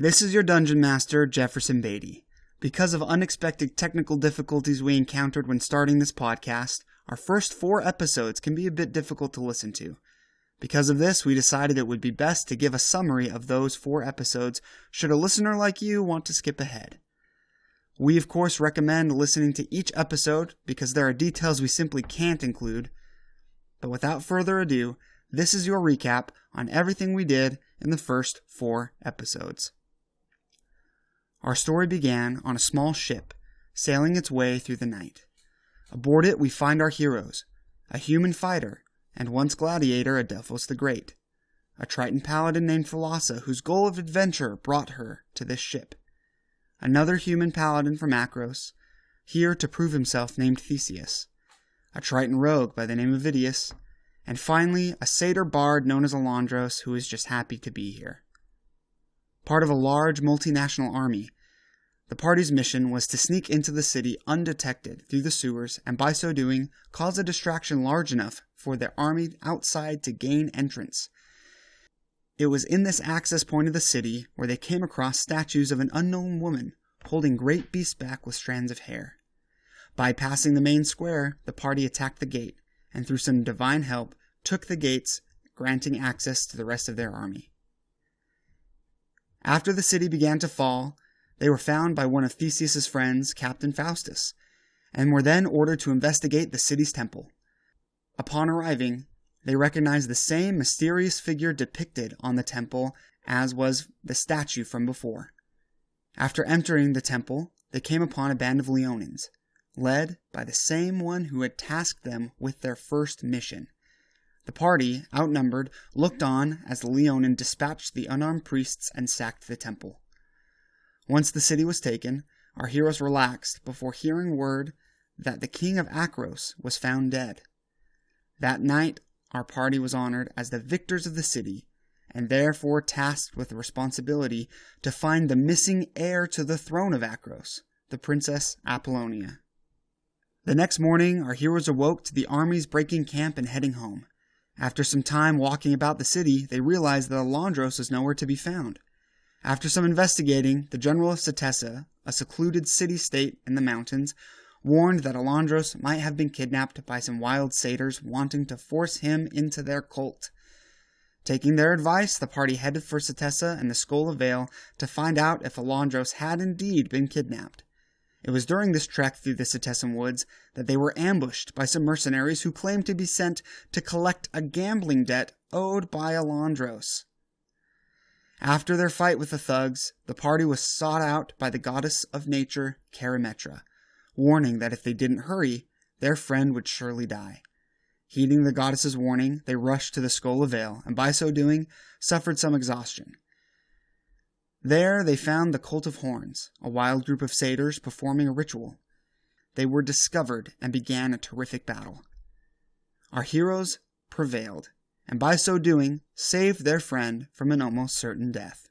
This is your Dungeon Master, Jefferson Beatty. Because of unexpected technical difficulties we encountered when starting this podcast, our first 4 episodes can be a bit difficult to listen to. Because of this, we decided it would be best to give a summary of those 4 episodes should a listener like you want to skip ahead. We of course recommend listening to each episode because there are details we simply can't include. But without further ado, this is your recap on everything we did in the first 4 episodes. Our story began on a small ship, sailing its way through the night. Aboard it we find our heroes, a human fighter, and once gladiator Adelphos the Great, a Triton paladin named Thalassa whose goal of adventure brought her to this ship, another human paladin from Akros, here to prove himself named Theseus, a Triton rogue by the name of Vidius, and finally a satyr bard known as Alondros who is just happy to be here. Part of a large multinational army, the party's mission was to sneak into the city undetected through the sewers and by so doing cause a distraction large enough for their army outside to gain entrance. It was in this access point of the city where they came across statues of an unknown woman holding great beast back with strands of hair. Bypassing the main square, the party attacked the gate and through some divine help took the gates, granting access to the rest of their army. After the city began to fall, they were found by one of Theseus's friends, Captain Faustus, and were then ordered to investigate the city's temple. Upon arriving, they recognized the same mysterious figure depicted on the temple as was the statue from before. After entering the temple, they came upon a band of Leonins, led by the same one who had tasked them with their first mission. The party, outnumbered, looked on as the Leonin dispatched the unarmed priests and sacked the temple. Once the city was taken, our heroes relaxed before hearing word that the king of Akros was found dead. That night, our party was honored as the victors of the city, and therefore tasked with the responsibility to find the missing heir to the throne of Akros, the Princess Apollonia. The next morning, our heroes awoke to the army's breaking camp and heading home. After some time walking about the city, they realized that Alondros was nowhere to be found. After some investigating, the general of Cetessa, a secluded city-state in the mountains, warned that Alondros might have been kidnapped by some wild satyrs wanting to force him into their cult. Taking their advice, the party headed for Cetessa and the Skull of Vale to find out if Alondros had indeed been kidnapped. It was during this trek through the Cetessan woods that they were ambushed by some mercenaries who claimed to be sent to collect a gambling debt owed by Alondros. After their fight with the thugs, the party was sought out by the goddess of nature, Charametra, warning that if they didn't hurry, their friend would surely die. Heeding the goddess's warning, they rushed to the Skull of Vale, and by so doing, suffered some exhaustion. There they found the Cult of Horns, a wild group of satyrs performing a ritual. They were discovered and began a terrific battle. Our heroes prevailed, and by so doing, saved their friend from an almost certain death.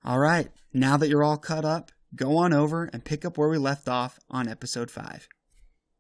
Alright, now that you're all caught up, go on over and pick up where we left off on episode 5.